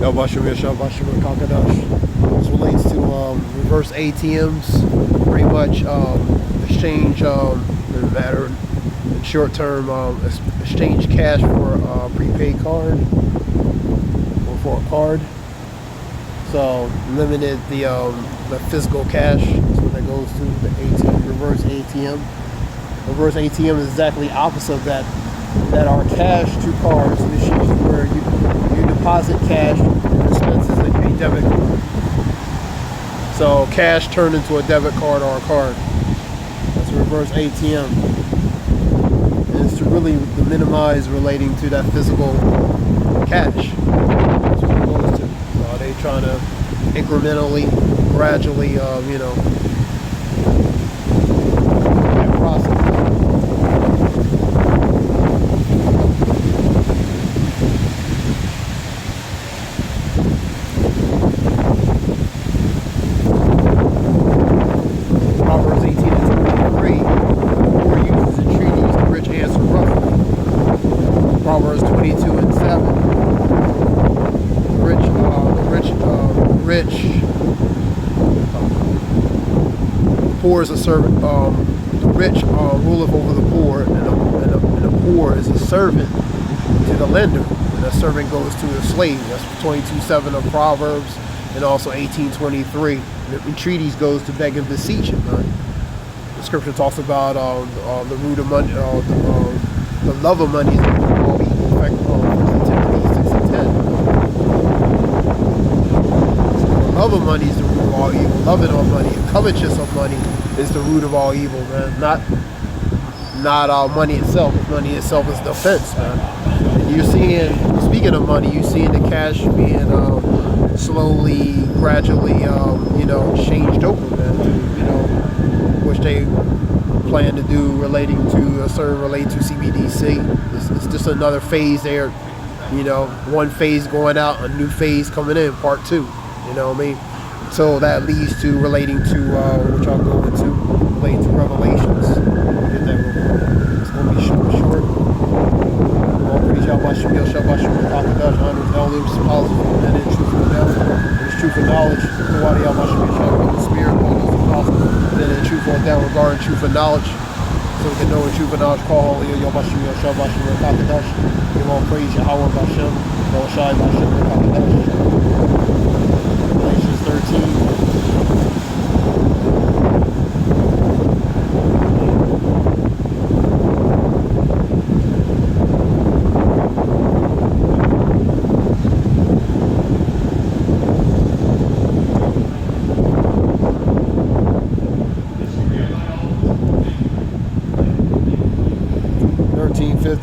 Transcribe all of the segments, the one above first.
This relates to reverse ATMs, pretty much exchange matter short-term exchange cash for a prepaid card or for a card. So limited the physical cash. That's what that goes to, the ATM, reverse ATM. Reverse ATM is exactly opposite of that. That are cash to cards machines where you deposit cash and dispenses a debit card. So cash turned into a debit card or a card. That's a reverse ATM. And it's to really minimize relating to that physical cash. That's what it goes to. So are they trying to incrementally, gradually, that process. Proverbs 22:7. Poor is a servant. The rich ruleth over the poor, and the poor is a servant to the lender, and a servant goes to the slave. That's 22:7 of Proverbs, and also 18:23. The entreaties goes to beg and beseeching. The scripture talks about the root of money, the love of money is the root of all evil. In fact, 1 Timothy 6:10. The love of money is the root of all evil. Loving of money, covetousness of money is the root of all evil, man. Not money itself. Money itself is the offense, man. And you're seeing, speaking of money, you're seeing the cash being slowly, gradually, changed over, man. Which they plan to do relating to CBDC. It's just another phase there, one phase going out, a new phase coming in, part two, you know what I mean? So that leads to relating to, which I'll go into, relating to Revelations. Get that real quick. It's going to be short. All praise Yahweh Shem, honors, elders, apostles, and in truth and death. There's truth and knowledge. The water Yahweh Shem, the Spirit, all those apostles, and then in truth on down regarding truth and knowledge. So we can know in truth and knowledge, call all Yahweh Shem, give all praise Yahweh Bashem, Shai Bashem, Galatians 13.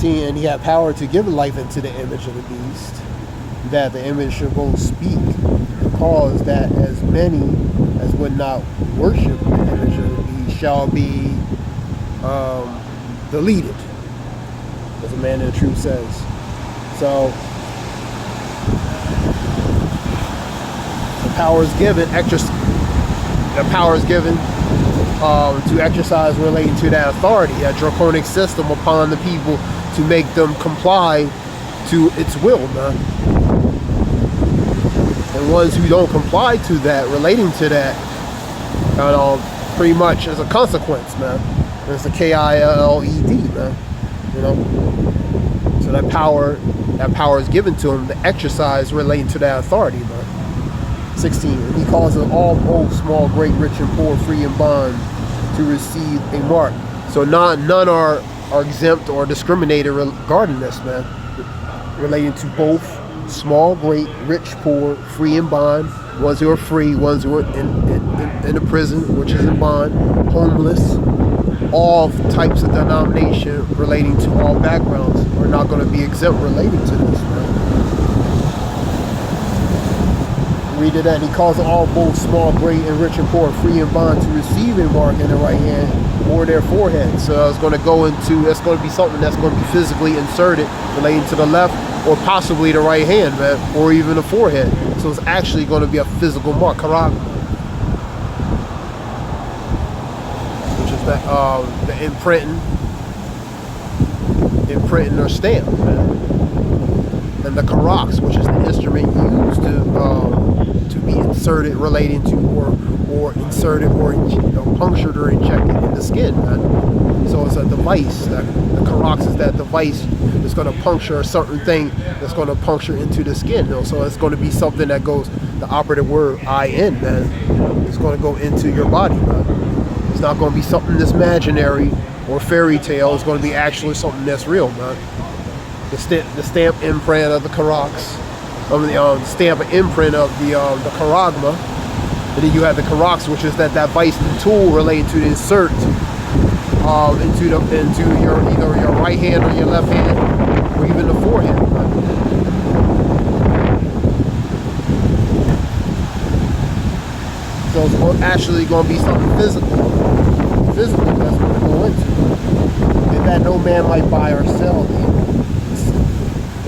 And he had power to give life into the image of the beast, that the image should both speak and cause that as many as would not worship the image of the beast shall be deleted, as a man in the truth says. So the power is given, to exercise relating to that authority, that draconic system upon the people, to make them comply to its will, man. And ones who don't comply to that, relating to that, pretty much as a consequence, man. And it's a KILLED, man. So that power is given to him to exercise relating to that authority, man. 16. He calls it all, both small, great, rich, and poor, free and bond, to receive a mark. So none are exempt or discriminated regarding this, man. Relating to both small, great, rich, poor, free and bond, ones who are free, ones who are in the prison, which is in bond, homeless, all types of denomination relating to all backgrounds are not going to be exempt relating to this, man. Read it, and he calls it all, both small, great, and rich and poor, free and bond, to receive a mark in the right hand or their forehead. So it's going to go into, that's going to be something that's going to be physically inserted relating to the left or possibly the right hand, man, or even the forehead. So it's actually going to be a physical mark, karak, which is the imprinting or stamp, man. And the karaks, which is the instrument used to inserted relating to or inserted or punctured or injected in the skin, man. So it's a device. The Karax is that device that's going to puncture a certain thing that's going to puncture into the skin. So it's going to be something that goes, the operative word, in, man. It's going to go into your body, man. It's not going to be something that's imaginary or fairy tale. It's going to be actually something that's real, man. The stamp imprint of the Karax, the stamp imprint of the Karagma, and then you have the Karax, which is that device, the tool related to the insert into your either your right hand or your left hand, or even the forehead. So it's actually going to be something physical that's going to go into, and that no man might buy or sell.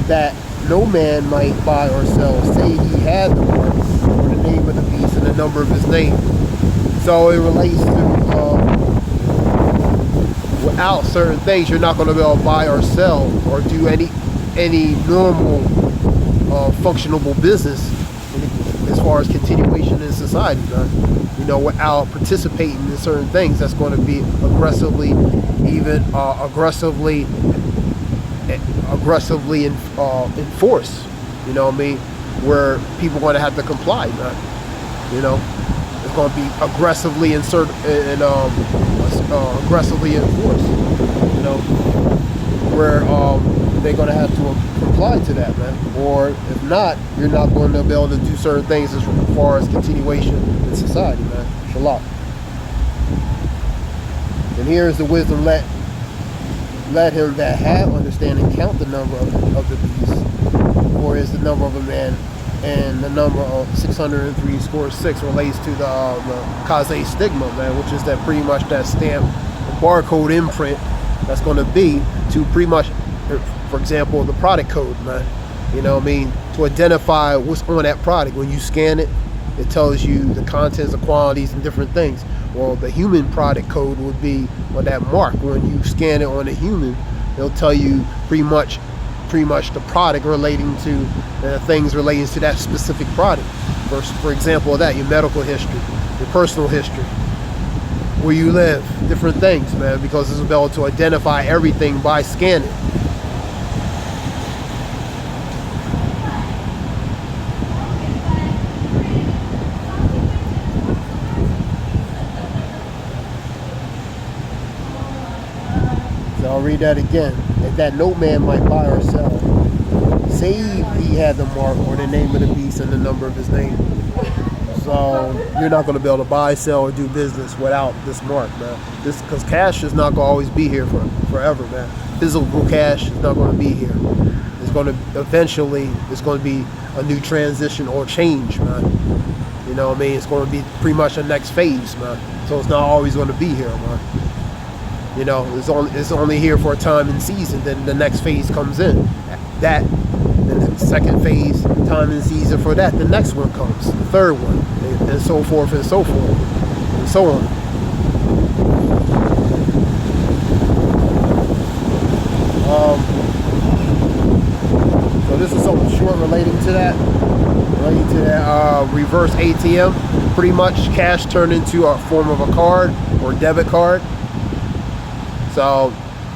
That no man might buy or sell, say he had the mark or the name of the beast and the number of his name. So it relates to without certain things, you're not going to be able to buy or sell or do any normal functionable business as far as continuation in society, man. Without participating in certain things that's going to be aggressively enforced, where people are going to have to comply, man. It's going to be aggressively aggressively enforced, where they're going to have to comply to that, man. Or if not, you're not going to be able to do certain things as far as continuation in society, man. Shalom. And here's the wisdom, let him that have understanding count the number of the beast, for is the number of a man, and the number of 603 score 6 relates to the Kaze stigma, man, which is that pretty much that stamp, the barcode imprint that's going to be to pretty much, for example, the product code, man. To identify what's on that product. When you scan it, it tells you the contents, the qualities, and different things. Well, the human product code would be on that mark. When you scan it on a human, it'll tell you pretty much the product relating to things relating to that specific product. For example, that your medical history, your personal history, where you live, different things, man, because it's able to identify everything by scanning. I'll read that again. And that no man might buy or sell, save he had the mark or the name of the beast and the number of his name. So you're not going to be able to buy, sell, or do business without this mark, man. Because cash is not going to always be here forever, man. Physical cash is not going to be here. It's going to eventually, it's going to be a new transition or change, man. It's going to be pretty much the next phase, man. So it's not always going to be here, man. It's only here for a time and season. Then the next phase comes in. Then the second phase, time and season for that. The next one comes, the third one, and so forth and so forth, and so on. So this is something short relating to that. Reverse ATM. Pretty much cash turned into a form of a card or debit card. So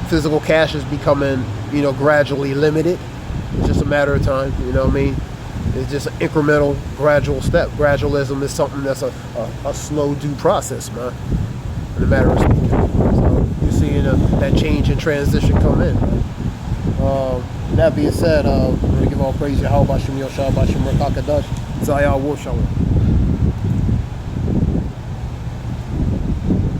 physical cash is becoming, gradually limited. It's just a matter of time, It's just an incremental, gradual step. Gradualism is something that's a slow due process, man, in a matter of speaking. So you're seeing that change and transition come in. That being said, I'm going to give all praise to Yahweh Bashim Yoshua Bashim Rakakadash. Zayah Wolf Shalom.